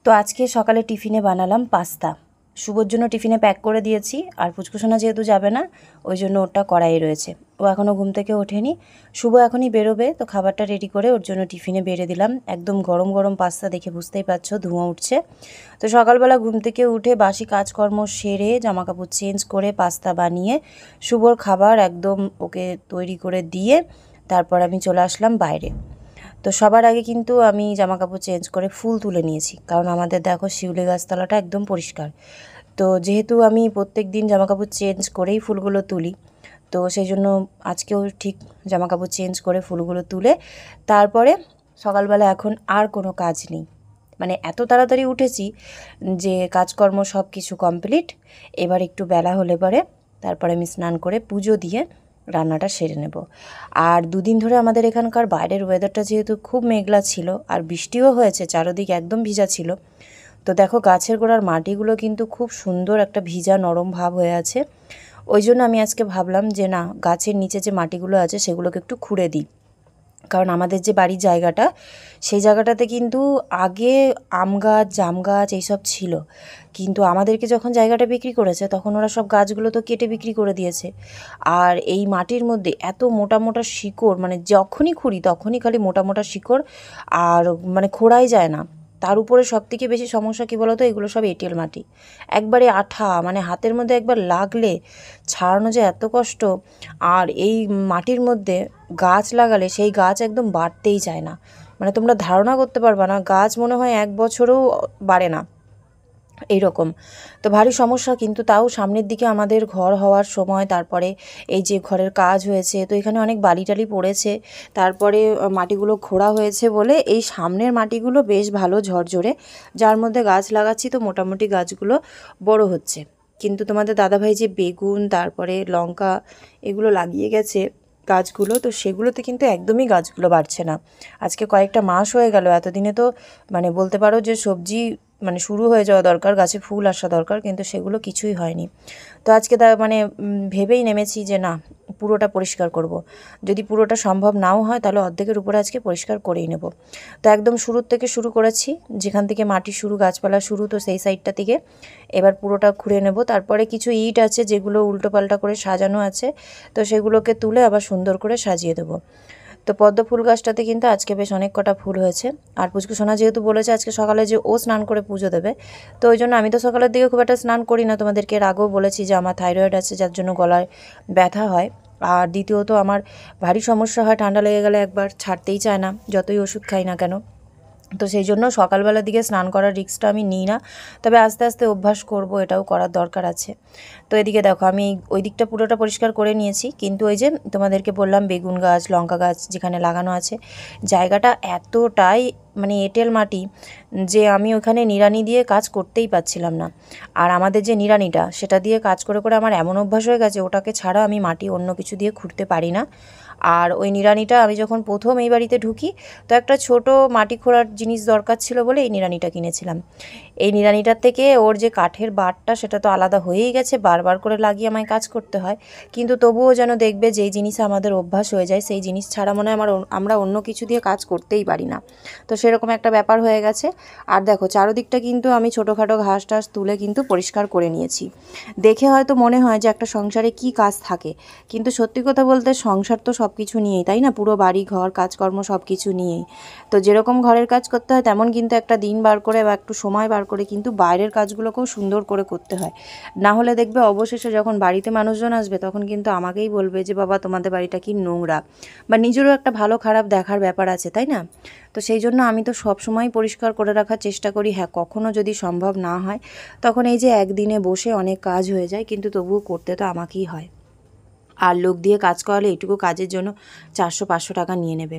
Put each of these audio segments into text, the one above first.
তো আজকে সকালে টিফিনে বানালাম পাস্তা। শুভর জন্য টিফিনে প্যাক করে দিয়েছি, আর পুচকুসোনা যেহেতু যাবে না ওই জন্য ওটা কড়াই রয়েছে। ও এখনও ঘুম থেকে ওঠেনি, শুভ এখনই বেরোবে, তো খাবারটা রেডি করে ওর জন্য টিফিনে বেড়ে দিলাম। একদম গরম গরম পাস্তা, দেখে বুঝতেই পারছো ধোঁয়া উঠছে। তো সকালবেলা ঘুম থেকে উঠে বাসি কাজকর্ম সেরে জামাকাপড় চেঞ্জ করে পাস্তা বানিয়ে শুভর খাবার একদম ওকে তৈরি করে দিয়ে তারপর আমি চলে আসলাম বাইরে। তো সবার আগে কিন্তু আমি জামাকাপড় চেঞ্জ করে ফুল তুলে নিয়েছি, কারণ আমাদের দেখো শিউলি গাছতলাটা একদম পরিষ্কার। তো যেহেতু আমি প্রত্যেক দিন জামাকাপড় চেঞ্জ করেই ফুলগুলো তুলি, তো সেই জন্য আজকেও ঠিক জামাকাপড় চেঞ্জ করে ফুলগুলো তুলে তারপরে সকালবেলা এখন আর কোনো কাজ নেই, মানে এত তাড়াতাড়ি উঠেছি যে কাজকর্ম সব কিছু কমপ্লিট। এবার একটু বেলা হলে পরে তারপরে আমি স্নান করে পুজো দিয়ে রান্নাটা সেরে নেব। আর দুদিন ধরে আমাদের এখানকার বাইরের ওয়েদারটা যেহেতু খুব মেঘলা ছিল আর বৃষ্টিও হয়েছে, চারদিক একদম ভিজা ছিল। তো দেখো গাছের গোড়ার মাটিগুলো কিন্তু খুব সুন্দর একটা ভিজা নরম ভাব হয়ে আছে। ওই জন্য আমি আজকে ভাবলাম যে না, গাছের নিচে যে মাটিগুলো আছে সেগুলোকে একটু খুঁড়ে দিই, কারণ আমাদের যে বাড়ির জায়গাটা সেই জায়গাটাতে কিন্তু আগে আম গাছ জাম গাছ এইসব ছিল, কিন্তু আমাদেরকে যখন জায়গাটা বিক্রি করেছে তখন ওরা সব গাছগুলো তো কেটে বিক্রি করে দিয়েছে। আর এই মাটির মধ্যে এত মোটা মোটা শিকড়, মানে যখনই খুঁড়ি তখনই খালি মোটা মোটা শিকড়, আর মানে খোঁড়াই যায় না। তার উপরে সবথেকে বেশি সমস্যা কী বলো তো, এগুলো সব এঁটেল মাটি, একবারে আঠা, মানে হাতের মধ্যে একবার লাগলে ছাড়ানো যে এত কষ্ট। আর এই মাটির মধ্যে গাছ লাগালে সেই গাছ একদম বাড়তেই চায় না, মানে তোমরা ধারণা করতে পারবা না, গাছ মনে হয় 1 বছরও বাড়ে না এইরকম। তো ভারী সমস্যা, কিন্তু তাও সামনের দিকে আমাদের ঘর হওয়ার সময়, তারপরে এই যে ঘরের কাজ হয়েছে, তো এখানে অনেক বালি টালি পড়েছে, তারপরে মাটিগুলো খোঁড়া হয়েছে বলে এই সামনের মাটিগুলো বেশ ভালো ঝরঝরে, যার মধ্যে গাছ লাগাচ্ছি, তো মোটামুটি গাছগুলো বড় হচ্ছে। কিন্তু তোমাদের দাদাভাই যে বেগুন তারপরে লঙ্কা এগুলো লাগিয়ে গেছে গাছগুলো, তো সেগুলোতে কিন্তু একদমই গাছগুলো বাড়ছে না। আজকে কয়েকটা মাস হয়ে গেল, এতদিনে তো মানে বলতে পারো যে সবজি মানে শুরু হয়ে যাওয়া দরকার, গাছে ফুল আসা দরকার, কিন্তু সেগুলো কিছুই হয়নি। তো আজকে মানে ভেবেই নেমেছি যে না, পুরোটা পরিষ্কার করব। যদি পুরোটা সম্ভব নাও হয় তাহলে অর্ধেকের উপরে আজকে পরিষ্কার করেই নেব। তো একদম শুরুর থেকে শুরু করেছি, যেখান থেকে মাটি শুরু, গাছপালা শুরু, তো সেই সাইডটা থেকে এবার পুরোটা খুঁড়ে নেব। তারপরে কিছু ইট আছে যেগুলো উল্টোপাল্টা করে সাজানো আছে, তো সেগুলোকে তুলে আবার সুন্দর করে সাজিয়ে দেবো। তো পদ্ম ফুল গাছটাতে কিন্তু আজকে বেশ অনেক কটা ফুল হয়েছে। আর পুচকুসোনা যেহেতু বলেছে আজকে সকালে যে ও স্নান করে পুজো দেবে, তো ওই জন্য আমি তো সকালের দিকে খুব একটা স্নান করি না, তোমাদেরকে এর আগেও বলেছি যে আমার থাইরয়েড আছে যার জন্য গলায় ব্যথা হয়। আর দ্বিতীয়ত আমার ভারী সমস্যা হয়, ঠান্ডা লেগে গেলে একবার ছাড়তেই চায় না যতই ওষুধ খাই না কেন। তো সেই জন্য সকালবেলার দিকে স্নান করার রিস্কটা আমি নিই না, তবে আস্তে আস্তে অভ্যাস করব, এটাও করার দরকার আছে। তো এদিকে দেখো আমি ওই দিকটা পুরোটা পরিষ্কার করে নিয়েছি, কিন্তু ওই যে তোমাদেরকে বললাম বেগুন গাছ লঙ্কা গাছ যেখানে লাগানো আছে, জায়গাটা এতটাই মানে এঁটেল মাটি যে আমি ওখানে নিড়ানি দিয়ে কাজ করতেই পারছিলাম না। আর আমাদের যে নিড়ানিটা সেটা দিয়ে কাজ করে করে আমার এমন অভ্যাস হয়ে গেছে, ওটাকে ছাড়া আমি মাটি অন্য কিছু দিয়ে খুঁড়তে পারি না। আর ওই নিড়ানিটা আমি যখন প্রথম এই বাড়িতে ঢুকি, তো একটা ছোট মাটি খোঁড়ার জিনিস দরকার ছিল বলে এই নিড়ানিটা কিনেছিলাম। এই নিড়ানিটার থেকে ওর যে কাঠের বারটা সেটা তো আলাদা হয়েই গেছে, বারবার করে লাগিয়ে আমায় কাজ করতে হয়, কিন্তু তবুও যেন দেখবে যেই জিনিস আমাদের অভ্যাস হয়ে যায় সেই জিনিস ছাড়া মনে হয় আমরা অন্য কিছু দিয়ে কাজ করতেই পারি না। তো সেরকম একটা ব্যাপার হয়ে গেছে। আর দেখো চারদিকটা কিন্তু আমি ছোটোখাটো ঘাস টাস তুলে কিন্তু পরিষ্কার করে নিয়েছি। দেখে হয়তো মনে হয় যে একটা সংসারে কি কাজ থাকে, কিন্তু সত্যি কথা বলতে সংসার তো সব কিছু নিয়েই, তাই না, পুরো বাড়ি ঘর কাজকর্ম সব কিছু নিয়েই। তো যেরকম ঘরের কাজ করতে হয় তেমন কিন্তু একটা দিন বার করে বা একটু সময় বার করে কিন্তু বাইরের কাজগুলোকেও সুন্দর করে করতে হয়। না হলে দেখবে অবশেষে যখন বাড়িতে মানুষজন আসবে তখন কিন্তু আমাকেই বলবে যে বাবা তোমাদের বাড়িটা কি নোংরা, বা নিজেরও একটা ভালো খারাপ দেখার ব্যাপার আছে, তাই না। তো সেই জন্য আমি তো সব সময় পরিষ্কার করে রাখার চেষ্টা করি। হ্যাঁ, কখনও যদি সম্ভব না হয় তখন এই যে একদিনে বসে অনেক কাজ হয়ে যায়, কিন্তু তবুও করতে তো আমাকেই হয়। আর লোক দিয়ে কাজ করালে এইটুকু কাজের জন্য 400-500 টাকা নিয়ে নেবে।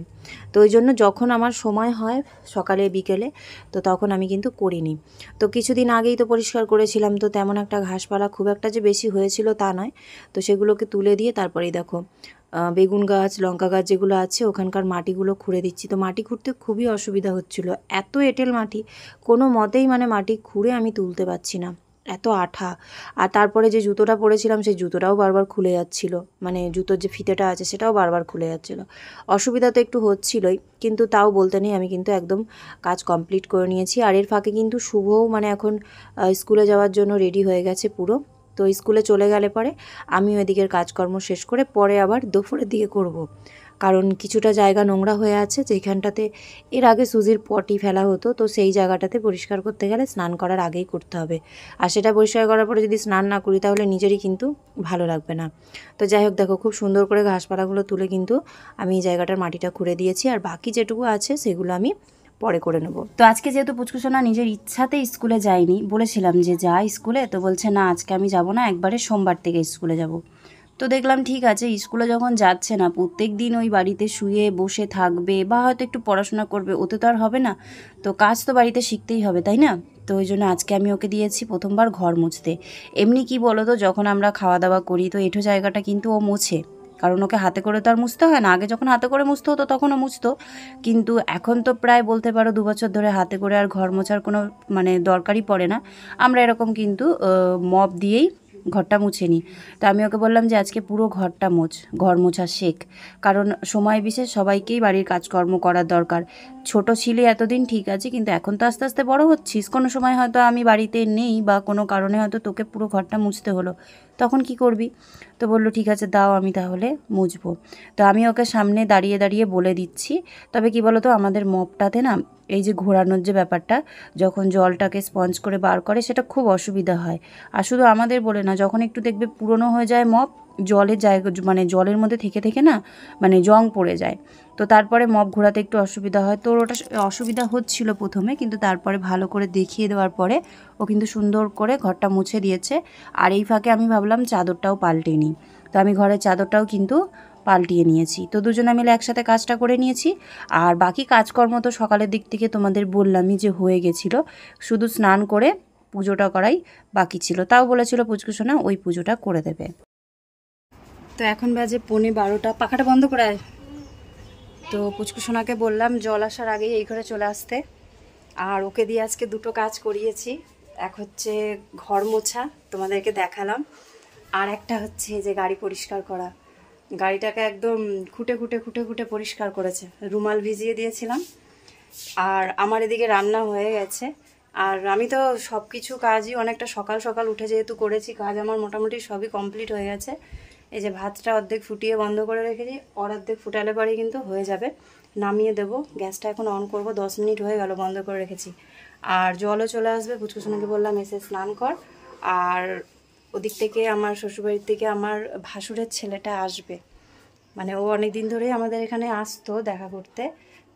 তো ওই জন্য যখন আমার সময় হয় সকালে বিকেলে, তো তখন আমি কিন্তু করি নিই। তো কিছুদিন আগেই তো পরিষ্কার করেছিলাম, তো তেমন একটা ঘাসপালা খুব একটা যে বেশি হয়েছিল তা নয়। তো সেগুলোকে তুলে দিয়ে তারপরেই দেখো বেগুন গাছ লঙ্কা গাছ যেগুলো আছে ওখানকার মাটিগুলো খুঁড়ে দিচ্ছি। তো মাটি খুঁড়তে খুবই অসুবিধা হচ্ছিল, এত এঁটেল মাটি, কোনো মতেই মানে মাটি খুঁড়ে আমি তুলতে পারছি না। এত আঠা। আর তারপরে যে জুতোটা পরেছিলাম সেই জুতোটাও বারবার খুলে যাচ্ছিলো, মানে জুতোর যে ফিতেটা আছে সেটাও বারবার খুলে যাচ্ছিলো। অসুবিধা তো একটু হচ্ছিলোই, কিন্তু তাও বলতে নেই, আমি কিন্তু একদম কাজ কমপ্লিট করে নিয়েছি। আর এর ফাঁকে কিন্তু শুভও মানে এখন স্কুলে যাওয়ার জন্য রেডি হয়ে গেছে পুরো। তো স্কুলে চলে গেলে পরে আমিও এদিকের কাজকর্ম শেষ করে পরে আবার দুপুরের দিকে করব। কারণ কিছুটা জায়গা নোংরা হয়ে আছে যেখানটাতে এর আগে সুজির পটি ফেলা হতো, তো সেই জায়গাটাতে পরিষ্কার করতে গেলে স্নান করার আগেই করতে হবে। আর সেটা পরিষ্কার করার পরে যদি স্নান না করি তাহলে নিজেরই কিন্তু ভালো লাগবে না। তো যাই হোক, দেখো খুব সুন্দর করে ঘাসপালাগুলো তুলে কিন্তু আমি এই জায়গাটার মাটিটা খুঁড়ে দিয়েছি, আর বাকি যেটুকু আছে সেগুলো আমি পরে করে নেব। তো আজকে যেহেতু পুচকুসোনা নিজের ইচ্ছাতে স্কুলে যায়নি, বলেছিলাম যে যা স্কুলে, তো বলছে না আজকে আমি যাব না, একবারে সোমবার থেকে স্কুলে যাব। তো দেখলাম ঠিক আছে, স্কুলে যখন যাচ্ছে না, প্রত্যেক দিন ওই বাড়িতে শুয়ে বসে থাকবে বা হয়তো একটু পড়াশোনা করবে, ওতে তো আর হবে না। তো কাজ তো বাড়িতে শিখতেই হবে, তাই না? তো ওই জন্য আজকে আমি ওকে দিয়েছি প্রথমবার ঘর মুছতে। এমনি কি বলো তো, যখন আমরা খাওয়া দাওয়া করি তো এঁঠো জায়গাটা কিন্তু ও মোছে, কারণ ওকে হাতে করে তো আর মুছতে হয় না। আগে যখন হাতে করে মুছতে হতো তখনও মুছতো, কিন্তু এখন তো প্রায় বলতে পারো 2 বছর ধরে হাতে করে আর ঘর মোছার কোনো মানে দরকারই পড়ে না। আমরা এরকম কিন্তু মপ দিয়েই ঘরটা মুছে নিই। তো আমি ওকে বললাম যে আজকে পুরো ঘরটা মোছ, ঘর মোছা শেখ, কারণ সময় বিশেষ সবাইকেই বাড়ির কাজকর্ম করার দরকার। ছোট ছিলে এতদিন ঠিক আছে, কিন্তু এখন তো আস্তে আস্তে বড় হচ্ছিস, কোনো সময় হয়তো আমি বাড়িতে নেই বা কোনো কারণে হয়তো তোকে পুরো ঘরটা মুছতে হলো, তখন কি করবি? তো বললো ঠিক আছে দাও, আমি তাহলে মুছবো। তো আমি ওকে সামনে দাঁড়িয়ে দাঁড়িয়ে বলে দিচ্ছি। তবে কি বলো তো, আমাদের মপটাতে না এই যে ঘোরানোর যে ব্যাপারটা, যখন জলটাকে স্পঞ্জ করে বার করে সেটা খুব অসুবিধা হয়। আর শুধু আমাদের বলে না, যখন একটু দেখবে পুরনো হয়ে যায় মপ, জলের জায়গা মানে জলের মধ্যে থেকে থেকে না মানে জং পড়ে যায়, তো তারপরে মপ ঘোরাতে একটু অসুবিধা হয়। তো ওটা অসুবিধা হচ্ছিল প্রথমে, কিন্তু তারপরে ভালো করে দেখিয়ে দেওয়ার পরে ও কিন্তু সুন্দর করে ঘরটা মুছে দিয়েছে। আর এই ফাঁকে আমি ভাবলাম চাদরটাও পাল্টে নিই, তো আমি ঘরের চাদরটাও কিন্তু পাল্টিয়ে নিয়েছি। তো দুজনে মিলে একসাথে কাজটা করে নিয়েছি। আর বাকি কাজকর্ম তো সকালের দিক থেকে তোমাদের বললামই যে হয়ে গেছিলো, শুধু স্নান করে পুজোটা করাই বাকি ছিল। তাও বলেছিল পুচকুসোনা ওই পুজোটা করে দেবে। তো এখন বাজে 11:15, পাখাটা বন্ধ করে আয়। তো পুচকুসোনাকে বললাম জল আসার আগেই এই ঘরে চলে আসতে, আর ওকে দিয়ে আজকে দুটো কাজ করিয়েছি। এক হচ্ছে ঘর মোছা, তোমাদেরকে দেখালাম, আর একটা হচ্ছে যে গাড়ি পরিষ্কার করা। গাড়িটাকে একদম খুঁটে খুঁটে খুঁটে খুঁটে পরিষ্কার করেছে, রুমাল ভিজিয়ে দিয়েছিলাম। আর আমার এদিকে রান্না হয়ে গেছে। আর আমি তো সব কিছু কাজই অনেকটা সকাল সকাল উঠে যেহেতু করেছি, কাজ আমার মোটামুটি সবই কমপ্লিট হয়ে গেছে। এই যে ভাতটা অর্ধেক ফুটিয়ে বন্ধ করে রেখেছি, অর্ধেক ফুটালে পরে কিন্তু হয়ে যাবে, নামিয়ে দেবো। গ্যাসটা এখন অন করব, 10 মিনিট হয়ে গেল বন্ধ করে রেখেছি। আর জলও চলে আসবে, পুচকুসোনাকে বললাম এসে স্নান কর। আর ওদিক থেকে আমার শ্বশুরবাড়ির থেকে আমার ভাসুরের ছেলেটা আসবে, মানে ও অনেক দিন ধরেই আমাদের এখানে আসতো দেখা করতে।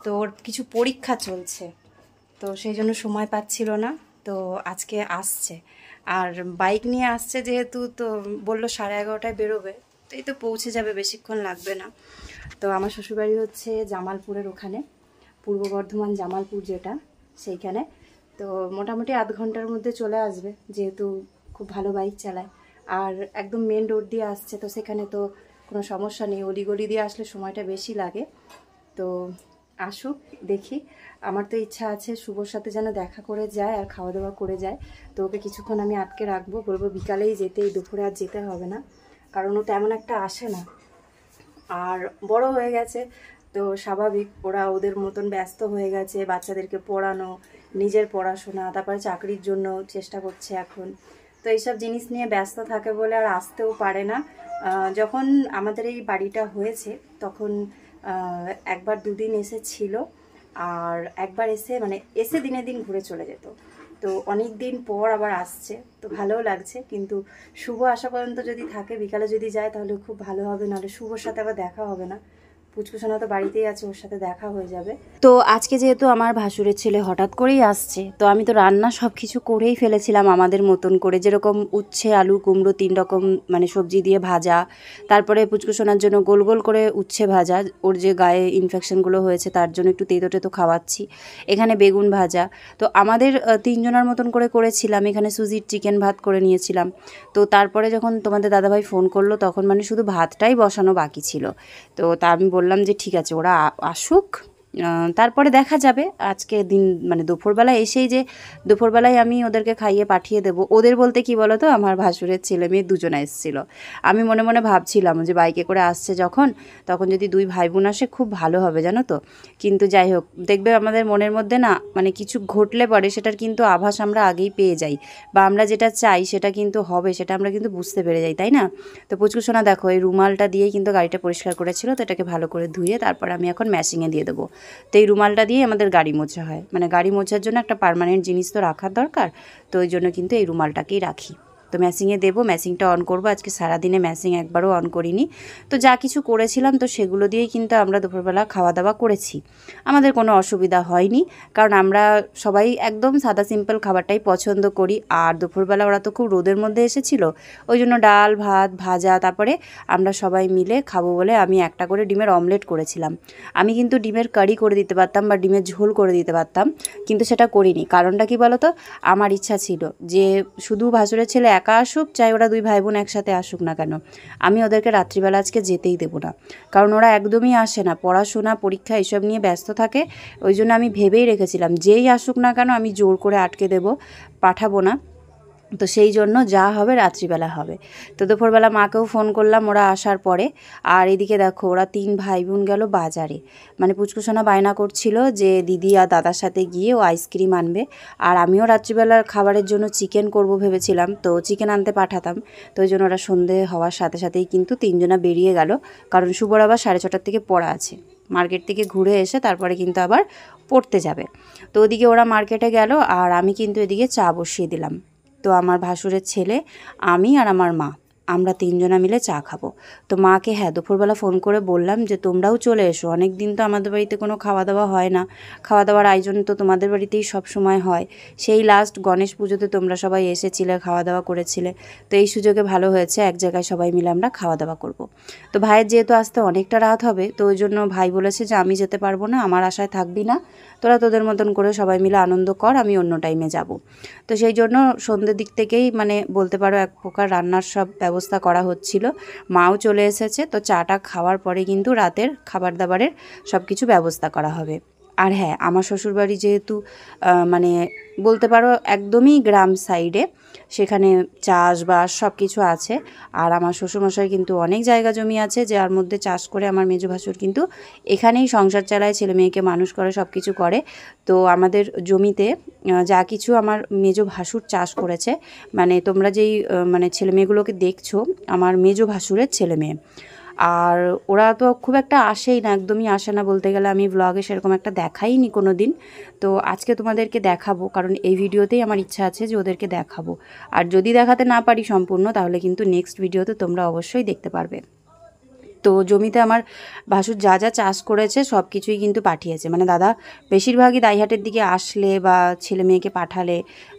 তো ওর কিছু পরীক্ষা চলছে, তো সেই জন্য সময় পাচ্ছিল না, তো আজকে আসছে। আর বাইক নিয়ে আসছে যেহেতু, তো বললো 11:30টায় বেরোবে, তো এই তো পৌঁছে যাবে, বেশিক্ষণ লাগবে না। তো আমার শ্বশুরবাড়ি হচ্ছে জামালপুরের ওখানে, পূর্ব বর্ধমান জামালপুর যেটা, সেইখানে। তো মোটামুটি আধ ঘন্টার মধ্যে চলে আসবে, যেহেতু খুব ভালো বাইক চালায়। আর একদম মেন রোড দিয়ে আসছে, তো সেখানে তো কোনো সমস্যা নেই, অলিগলি দিয়ে আসলে সময়টা বেশি লাগে। তো আসুক, দেখি। আমার তো ইচ্ছা আছে শুভর সাথে যেন দেখা করে যায় আর খাওয়া দাওয়া করে যায়। তো ওকে কিছুক্ষণ আমি আটকে রাখবো, বলবো বিকালেই যেতে, এই দুপুরে আর যেতে হবে না, কারণ ও তেমন একটা আসে না। আর বড় হয়ে গেছে, তো স্বাভাবিক ওরা ওদের মতন ব্যস্ত হয়ে গেছে, বাচ্চাদেরকে পড়ানো, নিজের পড়াশোনা, তারপরে চাকরির জন্য চেষ্টা করছে এখন। তো এইসব জিনিস নিয়ে ব্যস্ত থাকে বলে আর আসতেও পারে না। যখন আমাদের এই বাড়িটা হয়েছে তখন একবার দুদিন এসেছিল, আর একবার এসে মানে এসে দিনে দিন ঘুরে চলে যেত। তো অনেক দিন পর আবার আসছে, তো ভালোও লাগছে। কিন্তু শুভ আসা পর্যন্ত যদি থাকে, বিকালে যদি যায় তাহলে খুব ভালো হবে, নাহলে শুভর সাথে আবার দেখা হবে না। পুচকুসোনা তো বাড়িতেই আছে, ওর সাথে দেখা হয়ে যাবে। তো আজকে যেহেতু আমার ভাসুরের ছেলে হঠাৎ করেই আসছে, তো আমি তো রান্না সব কিছু করেই ফেলেছিলাম আমাদের মতন করে, যেরকম উচ্ছে আলু কুমড়ো 3 রকম মানে সবজি দিয়ে ভাজা, তারপরে পুচকুসোনার জন্য গোল গোল করে উচ্ছে ভাজা, ওর যে গায়ে ইনফেকশনগুলো হয়েছে তার জন্য একটু তেতো টেতো খাওয়াচ্ছি, এখানে বেগুন ভাজা। তো আমাদের 3 জনের মতন করে করেছিলাম, এখানে সুজির চিকেন ভাত করে নিয়েছিলাম। তো তারপরে যখন তোমাদের দাদাভাই ফোন করলো তখন মানে শুধু ভাতটাই বসানো বাকি ছিল। তো তা আমি বললাম যে ঠিক আছে ওরা আসুক, তারপরে দেখা যাবে আজকে দিন মানে দুপুরবেলায় এসেই যে দুপুরবেলায় আমি ওদেরকে খাইয়ে পাঠিয়ে দেবো। ওদের বলতে কি বলো তো, আমার ভাসুরের ছেলে মেয়ে দুজনে এসেছিলো। আমি মনে মনে ভাবছিলাম যে বাইকে করে আসছে যখন, তখন যদি দুই ভাই বোন আসে খুব ভালো হবে জানো তো। কিন্তু যাই হোক, দেখবে আমাদের মনের মধ্যে না মানে কিছু ঘটলে পরে সেটার কিন্তু আভাস আমরা আগেই পেয়ে যাই, বা আমরা যেটা চাই সেটা কিন্তু হবে, সেটা আমরা কিন্তু বুঝতে পেরে যাই, তাই না? তো পুচকুসোনা দেখো এই রুমালটা দিয়েই কিন্তু গাড়িটা পরিষ্কার করেছিল, তো এটাকে ভালো করে ধুয়ে তারপর আমি এখন ম্যাশিংয়ে দিয়ে দেবো। তো এই রুমালটা দিয়ে আমাদের গাড়ি মোছা হয়, মানে গাড়ি মোছার জন্য একটা পার্মানেন্ট জিনিস তো রাখার দরকার, তো ওই জন্য কিন্তু এই রুমালটাকেই রাখি। তো ম্যাশিংয়ে দেবো, ম্যাশিংটা অন করবো। আজকে সারাদিনে ম্যাশিং একবারও অন করিনি। তো যা কিছু করেছিলাম তো সেগুলো দিয়েই কিন্তু আমরা দুপুরবেলা খাওয়া দাওয়া করেছি। আমাদের কোনো অসুবিধা হয়নি, কারণ আমরা সবাই একদম সাদা সিম্পল খাবারটাই পছন্দ করি। আর দুপুরবেলা ওরা তো খুব রোদের মধ্যে এসেছিল, ওই জন্য ডাল ভাত ভাজা, তারপরে আমরা সবাই মিলে খাবো বলে আমি একটা করে ডিমের অমলেট করেছিলাম। আমি কিন্তু ডিমের কারি করে দিতে পারতাম বা ডিমের ঝোল করে দিতে পারতাম, কিন্তু সেটা করিনি। কারণটা কি বলো তো, আমার ইচ্ছা ছিল যে শুধু ভাসুরের ছেলে একা আসুক, চাই ওরা দুই ভাই বোন একসাথে আসুক না কেন, আমি ওদেরকে রাত্রিবেলা আজকে যেতেই দেবো না। কারণ ওরা একদমই আসে না, পড়াশোনা পরীক্ষা এইসব নিয়ে ব্যস্ত থাকে। ওই জন্য আমি ভেবেই রেখেছিলাম যেই আসুক না কেন আমি জোর করে আটকে দেবো, পাঠাবো না। তো সেই জন্য যা হবে রাত্রিবেলা হবে। তো দুপুরবেলা মাকেও ফোন করলাম ওরা আসার পরে। আর এদিকে দেখো ওরা তিন ভাই বোন গেল বাজারে, মানে পুচকুসোনা বায়না করছিল যে দিদি আর দাদার সাথে গিয়ে ও আইসক্রিম আনবে। আর আমিও রাত্রিবেলার খাবারের জন্য চিকেন করব ভেবেছিলাম, তো চিকেন আনতে পাঠাতাম। তো ওই জন্য ওরা সন্ধে হওয়ার সাথে সাথেই কিন্তু তিনজনা বেরিয়ে গেল, কারণ শুভর আবার 6:30টার থেকে পড়া আছে। মার্কেট থেকে ঘুরে এসে তারপরে কিন্তু আবার পড়তে যাবে। তো ওদিকে ওরা মার্কেটে গেল আর আমি কিন্তু এদিকে চা বসিয়ে দিলাম। তো আমার ভাসুরের ছেলে, আমি আর আমার মা, আমরা তিনজনা মিলে চা খাবো। তো মাকে হ্যাঁ দুপুরবেলা ফোন করে বললাম যে তোমরাও চলে এসো, অনেক দিন তো আমাদের বাড়িতে কোনো খাওয়া দাওয়া হয় না, খাওয়া দাওয়ার আয়োজন তো তোমাদের বাড়িতেই সব সময় হয়। সেই লাস্ট গণেশ পুজোতে তোমরা সবাই এসেছিলে, খাওয়া দাওয়া করেছিলে, তো এই সুযোগে ভালো হয়েছে এক জায়গায় সবাই মিলে আমরা খাওয়া দাওয়া করব। তো ভাইয়ের যেহেতু আসতে অনেকটা রাত হবে, তো ওই জন্য ভাই বলেছে যে আমি যেতে পারবো না, আমার আশায় থাকবি না, তোরা তোদের মতন করে সবাই মিলে আনন্দ কর, আমি অন্য টাইমে যাব। তো সেই জন্য সন্ধ্যের দিক থেকেই মানে বলতে পারো এক প্রকার রান্নার সব ব্যবস্থা করা হচ্ছিল। মাও চলে এসেছে, তো চাটা খাওয়ার পরে কিন্তু রাতের খাবার দাবারের সব কিছু ব্যবস্থা করা হবে। আর হ্যাঁ, আমার শ্বশুরবাড়ি যেহেতু মানে বলতে পারো একদমই গ্রাম সাইডে, সেখানে চাষবাস সব কিছু আছে। আর আমার শ্বশুরমশাই কিন্তু অনেক জায়গা জমি আছে, যার মধ্যে চাষ করে আমার মেজো ভাসুর কিন্তু এখানেই সংসার চালায়, ছেলে মেয়েকে মানুষ করে, সব কিছু করে। তো আমাদের জমিতে যা কিছু আমার মেজো ভাসুর চাষ করেছে, মানে তোমরা যেই মানে ছেলে মেয়েগুলোকে দেখছো আমার মেজো ভাসুরের ছেলে মেয়ে। আর ওরা তো খুব একটা আসেই না, একদমই আসে না বলতে গেলে, আমি ব্লগে সেরকম একটা দেখাইনি কোনো দিন। তো আজকে তোমাদেরকে দেখাবো, কারণ এই ভিডিওতেই আমার ইচ্ছা আছে যে ওদেরকে দেখাবো। আর যদি দেখাতে না পারি সম্পূর্ণ, তাহলে কিন্তু নেক্সট ভিডিওতে তোমরা অবশ্যই দেখতে পারবে। তো জমিতে আমার ভাসুর যা যা চাষ করেছে সব কিছুই কিন্তু পাঠিয়েছে, মানে দাদা বেশিরভাগই দাইহাটের দিকে আসলে বা ছেলে মেয়েকে পাঠালে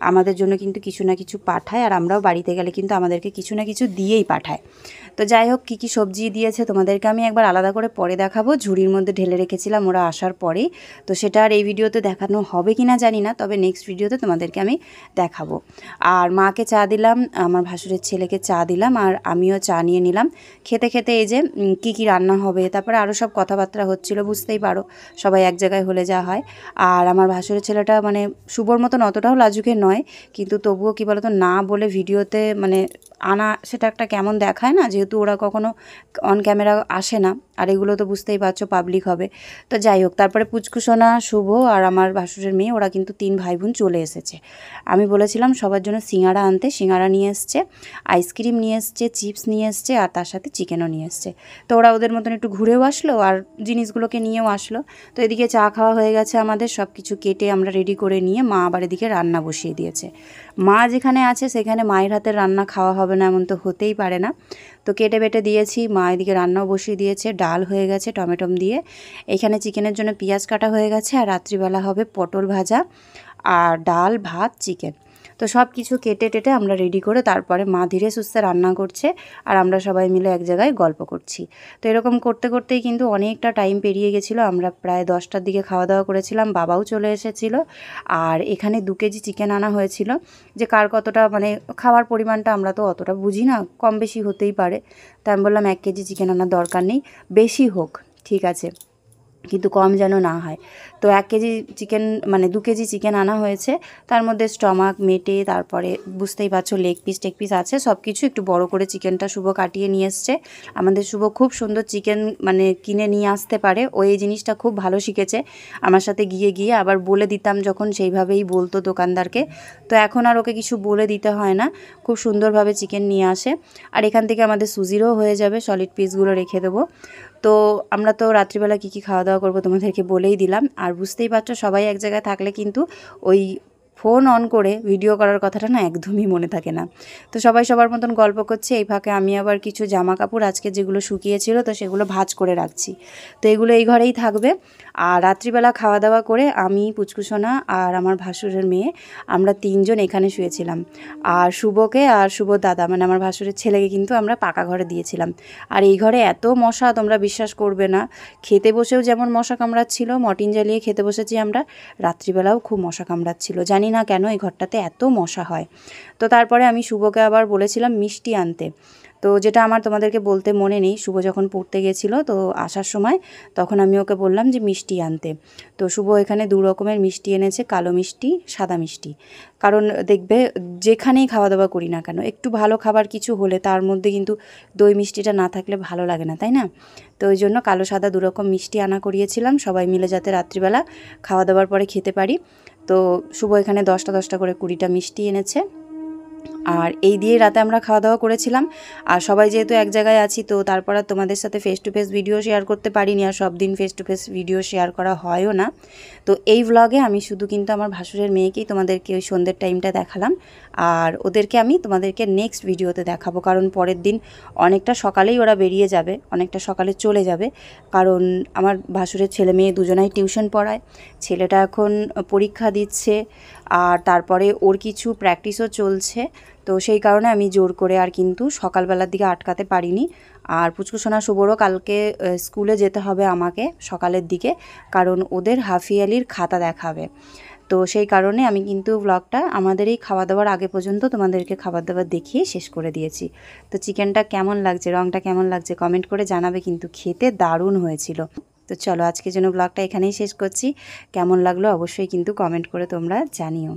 আমাদের জন্য কিন্তু কিছু না কিছু পাঠায়, আর আমরাও বাড়িতে গেলে কিন্তু আমাদেরকে কিছু না কিছু দিয়েই পাঠায়। তো যাই হোক, কী কী সবজি দিয়েছে তোমাদেরকে আমি একবার আলাদা করে পরে দেখাবো, ঝুড়ির মধ্যে ঢেলে রেখেছিলাম ওরা আসার পরেই। তো সেটা আর এই ভিডিওতে দেখানো হবে কি না জানি না, তবে নেক্সট ভিডিওতে তোমাদেরকে আমি দেখাবো। আর মাকে চা দিলাম, আমার ভাসুরের ছেলেকে চা দিলাম, আর আমিও চা নিয়ে নিলাম। খেতে খেতে এই যে কী কী রান্না হবে, তারপরে আরও সব কথাবার্তা হচ্ছিল, বুঝতেই পারো সবাই এক জায়গায় হলে যা হয়। আর আমার ভাসুরের ছেলেটা মানে শুভর মতন অতটাও লাজুকে নয়, কিন্তু তবুও কী বলতো, না বলে ভিডিওতে মানে আনা সেটা একটা কেমন দেখায় না, যেহেতু ওরা কখনো অন ক্যামেরা আসে না, আর এগুলো তো বুঝতেই পারছো পাবলিক হবে। তো যাই হোক, তারপরে পুচকুসোনা, শুভ আর আমার ভাসুরের মেয়ে ওরা কিন্তু তিন ভাই বোন চলে এসেছে। আমি বলেছিলাম সবার জন্য সিঙ্গারা আনতে, সিঙ্গারা নিয়ে এসছে, আইসক্রিম নিয়ে এসছে, চিপস নিয়ে এসছে, আর তার সাথে চিকেনও নিয়ে এসছে। তো ওরা ওদের মতন একটু ঘুরেও আসলো আর জিনিসগুলোকে নিয়েও আসলো। তো এদিকে চা খাওয়া হয়ে গেছে, আমাদের সব কিছু কেটে আমরা রেডি করে নিয়ে মা আবার এদিকে রান্না বসিয়ে দিয়েছে। মা যেখানে আছে সেখানে মায়ের হাতের রান্না খাওয়া হবে না এমন তো হতেই পারে না। তো কেটে বেটে দিয়েছি, মা এদিকে রান্নাও বসিয়ে দিয়েছে, ডাল হয়ে গেছে টমেটো দিয়ে, এখানে চিকেনের জন্য পেঁয়াজ কাটা হয়ে গেছে, আর রাত্রিবেলা হবে পটল ভাজা আর ডাল ভাত চিকেন। তো সব কিছু কেটে টেটে আমরা রেডি করে তারপরে মা ধীরে সুস্থে রান্না করছে, আর আমরা সবাই মিলে এক জায়গায় গল্প করছি। তো এরকম করতে করতেই কিন্তু অনেকটা টাইম পেরিয়ে গেছিলো, আমরা প্রায় 10টার দিকে খাওয়া দাওয়া করেছিলাম, বাবাও চলে এসেছিলো। আর এখানে 2 কেজি চিকেন আনা হয়েছিল, যে কার কতটা মানে খাওয়ার পরিমাণটা আমরা তো অতটা বুঝি না, কম বেশি হতেই পারে। তাই আমি বললাম 1 কেজি চিকেন আনার দরকার নেই, বেশি হোক ঠিক আছে। কিন্তু কম যেন না হয়। তো 1 কেজি চিকেন মানে 2 কেজি চিকেন আনা হয়েছে, তার মধ্যে স্টমাক, মেটে, তারপরে বুঝতেই পারছো লেগ পিস টেগ পিস আছে, সব কিছু একটু বড় করে চিকেনটা শুভ কাটিয়ে নিয়ে এসছে। আমাদের শুভ খুব সুন্দর চিকেন মানে কিনে নিয়ে আসতে পারে, ও এই জিনিসটা খুব ভালো শিখেছে। আমার সাথে গিয়ে গিয়ে আবার বলে দিতাম যখন, সেইভাবেই বলতো দোকানদারকে। তো এখন আর ওকে কিছু বলে দিতে হয় না, খুব সুন্দরভাবে চিকেন নিয়ে আসে। আর এখান থেকে আমাদের সুজিরও হয়ে যাবে, সলিড পিসগুলো রেখে দেবো। তো আমরা তো রাত্রিবেলা কী খাওয়া দাওয়া করবো তোমাদেরকে বলেই দিলাম। আর বুঝতেই পারছো সবাই এক জায়গায় থাকলে কিন্তু ওই ফোন অন করে ভিডিও করার কথাটা না একদমই মনে থাকে না। তো সবাই সবার মতন গল্প করছে, এই ফাঁকে আমি আবার কিছু জামা কাপড় আজকে যেগুলো শুকিয়েছিল তো সেগুলো ভাঁজ করে রাখছি। তো এগুলো এই ঘরেই থাকবে। আর রাত্রিবেলা খাওয়া দাওয়া করে আমি, পুচকুসোনা আর আমার ভাসুরের মেয়ে, আমরা 3 জন এখানে শুয়েছিলাম। আর শুভকে আর শুভর দাদা মানে আমার ভাসুরের ছেলেকে কিন্তু আমরা পাকা ঘরে দিয়েছিলাম। আর এই ঘরে এত মশা তোমরা বিশ্বাস করবে না, খেতে বসেও যেমন মশা কামড়াচ্ছিল, মর্টিন জ্বালিয়ে খেতে বসেছি আমরা, রাত্রিবেলাও খুব মশা কামড়াচ্ছিল। জানি না কেন এই ঘরটাতে এত মশা হয়। তো তারপরে আমি শুভকে আবার বলেছিলাম মিষ্টি আনতে, তো যেটা আমার তোমাদেরকে বলতে মনে নেই। শুভ যখন পড়তে গেছিলো তো আসার সময় তখন আমি ওকে বললাম যে মিষ্টি আনতে। তো শুভ এখানে 2 রকমের মিষ্টি এনেছে, কালো মিষ্টি, সাদা মিষ্টি। কারণ দেখবে যেখানেই খাওয়া দাওয়া করি না কেন, একটু ভালো খাবার কিছু হলে তার মধ্যে কিন্তু দই মিষ্টিটা না থাকলে ভালো লাগে না, তাই না? তো ওই জন্য কালো সাদা 2 রকম মিষ্টি আনা করিয়েছিলাম, সবাই মিলে যাতে রাত্রিবেলা খাওয়া দাওয়ার পরে খেতে পারি। তো শুভ এখানে 10টা 10টা করে 20টা মিষ্টি এনেছে। আর এই দিয়েই রাতে আমরা খাওয়া দাওয়া করেছিলাম। আর সবাই যেহেতু এক জায়গায় আছি, তো তারপর আর তোমাদের সাথে face to face video share করতে পারিনি, আর সব দিন face to face video share করা হয়ও না। তো এই ভ্লগে আমি শুধু কিন্তু আমার ভাসুরের মেয়েকেই তোমাদেরকে ওই সন্ধ্যের টাইমটা দেখালাম। আর ওদেরকে আমি তোমাদেরকে নেক্সট ভিডিওতে দেখাবো, কারণ পরের দিন অনেকটা সকালেই ওরা বেরিয়ে যাবে, অনেকটা সকালে চলে যাবে। কারণ আমার ভাসুরের ছেলে মেয়ে দুজনাই টিউশন পড়ায়, ছেলেটা এখন পরীক্ষা দিচ্ছে, আর তারপরে ওর কিছু প্র্যাকটিসও চলছে। তো সেই কারণে আমি জোর করে আর কিন্তু সকালবেলার দিকে আটকাতে পারিনি। আর পুচকুসোনা শুভরও কালকে স্কুলে যেতে হবে আমাকে সকালের দিকে, কারণ ওদের হাফ ইয়ারলির খাতা দেখাবে। তো সেই কারণে আমি কিন্তু ব্লগটা আমাদের এই খাওয়া দাওয়ার আগে পর্যন্ত তোমাদেরকে খাবার দাবার দেখিয়ে শেষ করে দিয়েছি। তো চিকেনটা কেমন লাগছে, রঙটা কেমন লাগছে কমেন্ট করে জানাবে, কিন্তু খেতে দারুণ হয়েছিল। তো চলো আজকের জন্য ব্লগটা এখানেই শেষ করছি। কেমন লাগলো অবশ্যই কিন্তু কমেন্ট করে তোমরা জানিও।